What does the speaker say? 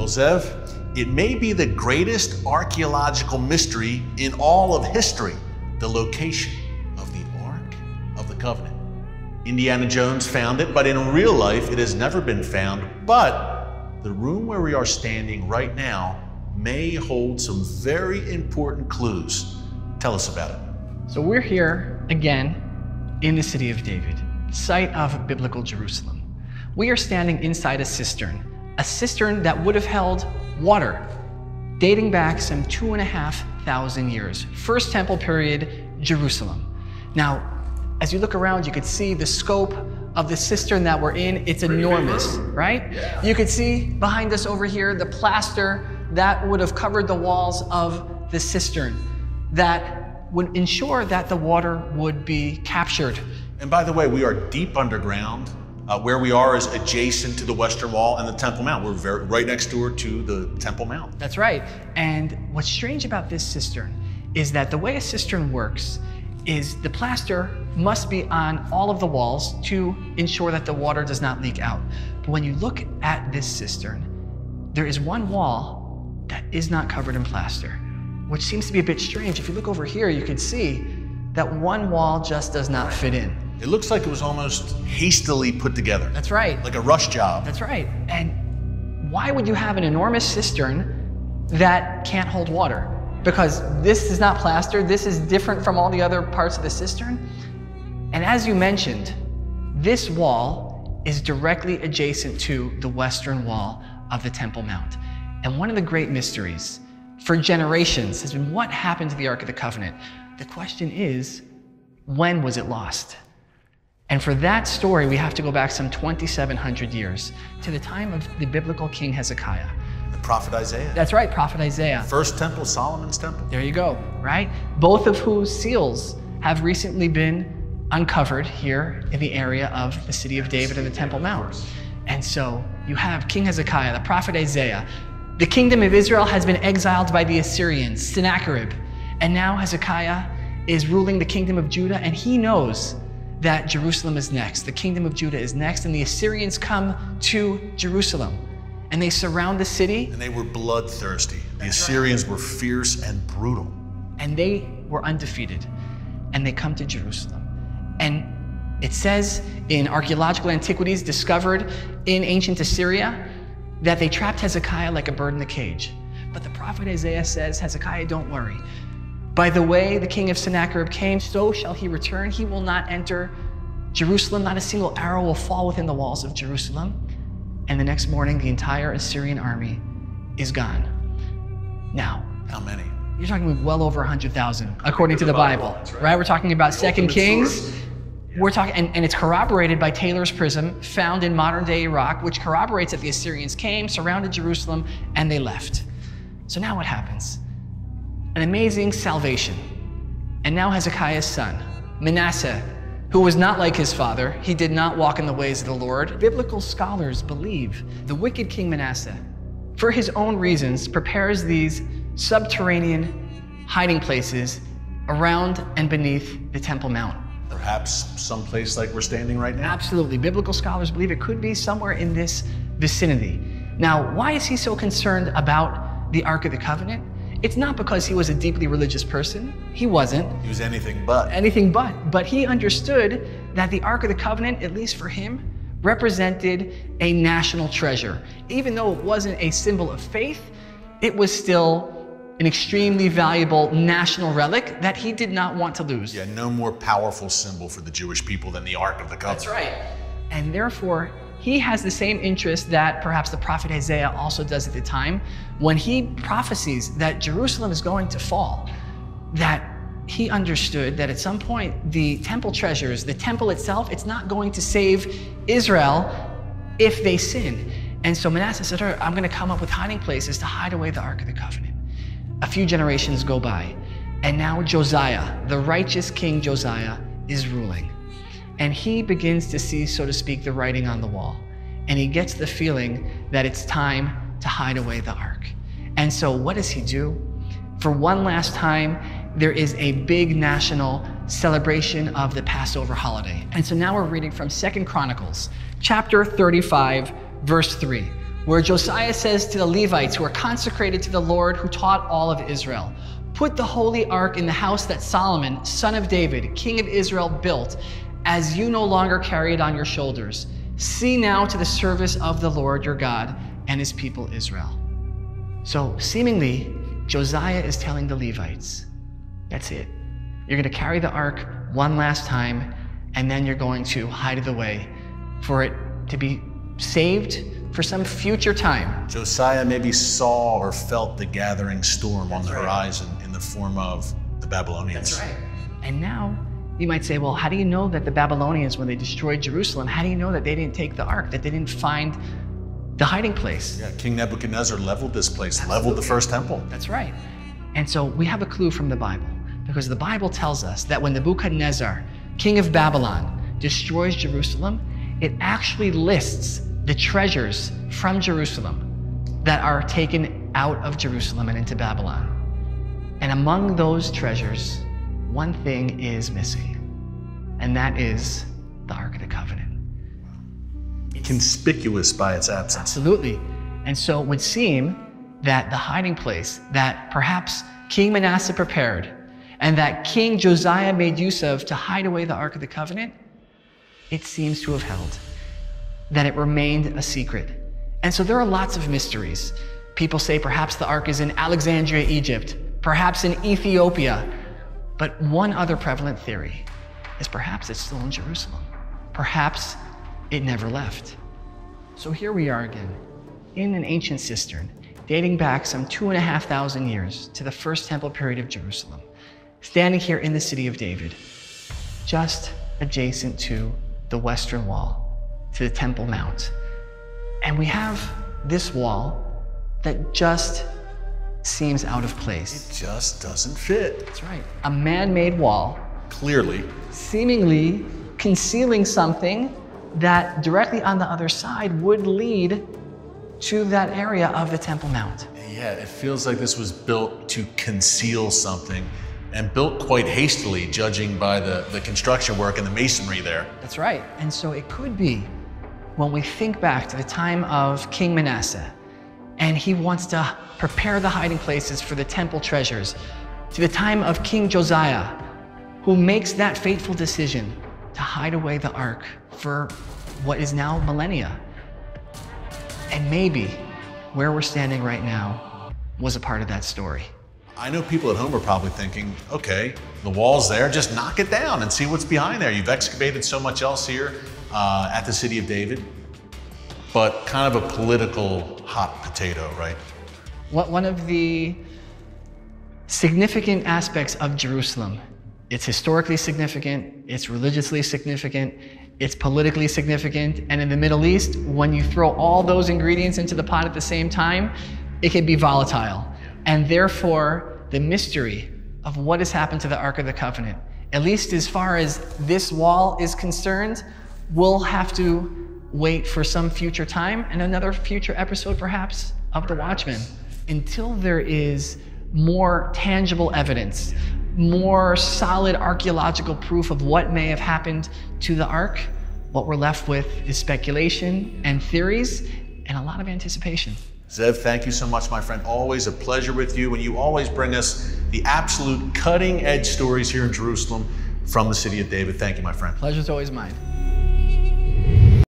Well, Zev, it may be the greatest archaeological mystery in all of history, the location of the Ark of the Covenant. Indiana Jones found it, but in real life, it has never been found. But the room where we are standing right now may hold some very important clues. Tell us about it. So we're here again in the city of David, site of biblical Jerusalem. We are standing inside a cistern that would have held water dating back some 2,500 years. First temple period, Jerusalem. Now, as you look around, you could see the scope of the cistern that we're in. It's enormous, right? Yeah. You could see behind us over here, the plaster that would have covered the walls of the cistern that would ensure that the water would be captured. And by the way, we are deep underground. Where we are is adjacent to the Western Wall and the Temple Mount. We're right next door to the Temple Mount. That's right. And what's strange about this cistern is that the way a cistern works is the plaster must be on all of the walls to ensure that the water does not leak out. But when you look at this cistern, there is one wall that is not covered in plaster, which seems to be a bit strange. If you look over here, you could see that one wall just does not fit in. It looks like it was almost hastily put together. That's right. Like a rush job. That's right. And why would you have an enormous cistern that can't hold water? Because this is not plaster. This is different from all the other parts of the cistern. And as you mentioned, this wall is directly adjacent to the western wall of the Temple Mount. And one of the great mysteries for generations has been what happened to the Ark of the Covenant. The question is, when was it lost? And for that story, we have to go back some 2,700 years to the time of the biblical King Hezekiah. The prophet Isaiah. That's right, prophet Isaiah. First temple, Solomon's temple. There you go, right? Both of whose seals have recently been uncovered here in the area of the city of David and the Temple Mount. And so you have King Hezekiah, the prophet Isaiah. The kingdom of Israel has been exiled by the Assyrians, Sennacherib. And now Hezekiah is ruling the kingdom of Judah, and he knows that Jerusalem is next. The kingdom of Judah is next, and the Assyrians come to Jerusalem. And they surround the city. And they were bloodthirsty. The Assyrians were fierce and brutal. And they were undefeated. And they come to Jerusalem. And it says in archaeological antiquities discovered in ancient Assyria that they trapped Hezekiah like a bird in a cage. But the prophet Isaiah says, Hezekiah, don't worry. By the way the king of Sennacherib came, so shall he return. He will not enter Jerusalem. Not a single arrow will fall within the walls of Jerusalem. And the next morning, the entire Assyrian army is gone. Now, how many? You're talking well over 100,000, according to the Bible, right? We're talking about 2 Kings. We're talking, and it's corroborated by Taylor's prism, found in modern-day Iraq, which corroborates that the Assyrians came, surrounded Jerusalem, and they left. So now what happens? An amazing salvation. And now Hezekiah's son, Manasseh, who was not like his father, he did not walk in the ways of the Lord. Biblical scholars believe the wicked King Manasseh, for his own reasons, prepares these subterranean hiding places around and beneath the Temple Mount. Perhaps someplace like we're standing right now? Absolutely. Biblical scholars believe it could be somewhere in this vicinity. Now, why is he so concerned about the Ark of the Covenant? It's not because he was a deeply religious person. He wasn't. He was anything but. Anything but. But he understood that the Ark of the Covenant, at least for him, represented a national treasure. Even though it wasn't a symbol of faith, it was still an extremely valuable national relic that he did not want to lose. Yeah, no more powerful symbol for the Jewish people than the Ark of the Covenant. That's right. And therefore, he has the same interest that perhaps the prophet Isaiah also does at the time when he prophesies that Jerusalem is going to fall, that he understood that at some point the temple treasures, the temple itself, it's not going to save Israel if they sin. And so Manasseh said, I'm going to come up with hiding places to hide away the Ark of the Covenant. A few generations go by, and now Josiah, the righteous King Josiah, is ruling. And he begins to see, so to speak, the writing on the wall. And he gets the feeling that it's time to hide away the Ark. And so what does he do? For one last time, there is a big national celebration of the Passover holiday. And so now we're reading from 2 Chronicles, chapter 35, verse 3. where Josiah says to the Levites who are consecrated to the Lord, who taught all of Israel, "Put the holy ark in the house that Solomon, son of David, king of Israel, built, as you no longer carry it on your shoulders. See now to the service of the Lord your God and his people Israel." So seemingly, Josiah is telling the Levites, that's it. You're going to carry the ark one last time, and then you're going to hide it away for it to be saved for some future time. Josiah maybe saw or felt the gathering storm on the horizon in the form of the Babylonians. That's right. And now you might say, well, how do you know that the Babylonians, when they destroyed Jerusalem, how do you know that they didn't take the ark, that they didn't find the hiding place? Yeah, King Nebuchadnezzar leveled this place, leveled the first temple. That's right. And so we have a clue from the Bible, because the Bible tells us that when Nebuchadnezzar, king of Babylon, destroys Jerusalem, it actually lists the treasures from Jerusalem that are taken out of Jerusalem and into Babylon. And among those treasures, one thing is missing, and that is the Ark of the Covenant. It's conspicuous by its absence. Absolutely. And so it would seem that the hiding place that perhaps King Manasseh prepared and that King Josiah made use of to hide away the Ark of the Covenant, it seems to have held, that it remained a secret. And so there are lots of mysteries. People say perhaps the Ark is in Alexandria, Egypt, perhaps in Ethiopia. But one other prevalent theory is perhaps it's still in Jerusalem. Perhaps it never left. So here we are again, in an ancient cistern, dating back some 2,500 years to the first temple period of Jerusalem, standing here in the city of David, just adjacent to the western wall, to the Temple Mount. And we have this wall that just seems out of place. It just doesn't fit. That's right. A man-made wall. Clearly. Seemingly concealing something that directly on the other side would lead to that area of the Temple Mount. Yeah, it feels like this was built to conceal something, and built quite hastily, judging by the construction work and the masonry there. That's right. And so it could be, when we think back to the time of King Manasseh, and he wants to prepare the hiding places for the temple treasures, to the time of King Josiah, who makes that fateful decision to hide away the ark for what is now millennia. And maybe where we're standing right now was a part of that story. I know people at home are probably thinking, okay, the wall's there, just knock it down and see what's behind there. You've excavated so much else here at the city of David, but kind of a political hot potato, right? One of the significant aspects of Jerusalem, it's historically significant, it's religiously significant, it's politically significant, and in the Middle East, when you throw all those ingredients into the pot at the same time, it can be volatile. And therefore, the mystery of what has happened to the Ark of the Covenant, at least as far as this wall is concerned, we'll have to wait for some future time and another future episode, perhaps, of The Watchmen, until there is more tangible evidence, more solid archaeological proof of what may have happened to the Ark. What we're left with is speculation and theories and a lot of anticipation. Zev, thank you so much, my friend. Always a pleasure with you, and you always bring us the absolute cutting-edge stories here in Jerusalem from the city of David. Thank you, my friend. Pleasure's always mine.